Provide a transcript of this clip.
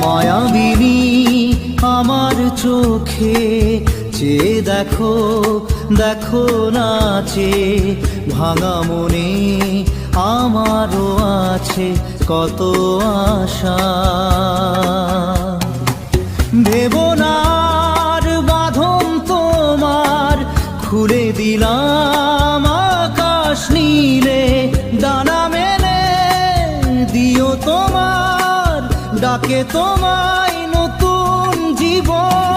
মায়াবিনী আমার চোখে চেয়ে দেখো, দেখো নাচে ভাঙা মনে আমারও আছে কত আশা। দেবনার বাঁধন তোমার খুলে দিলাম আকাশ নীলে, ডানা মেলে দিও তোমার ডাকে তোমায় নতুন জীবন।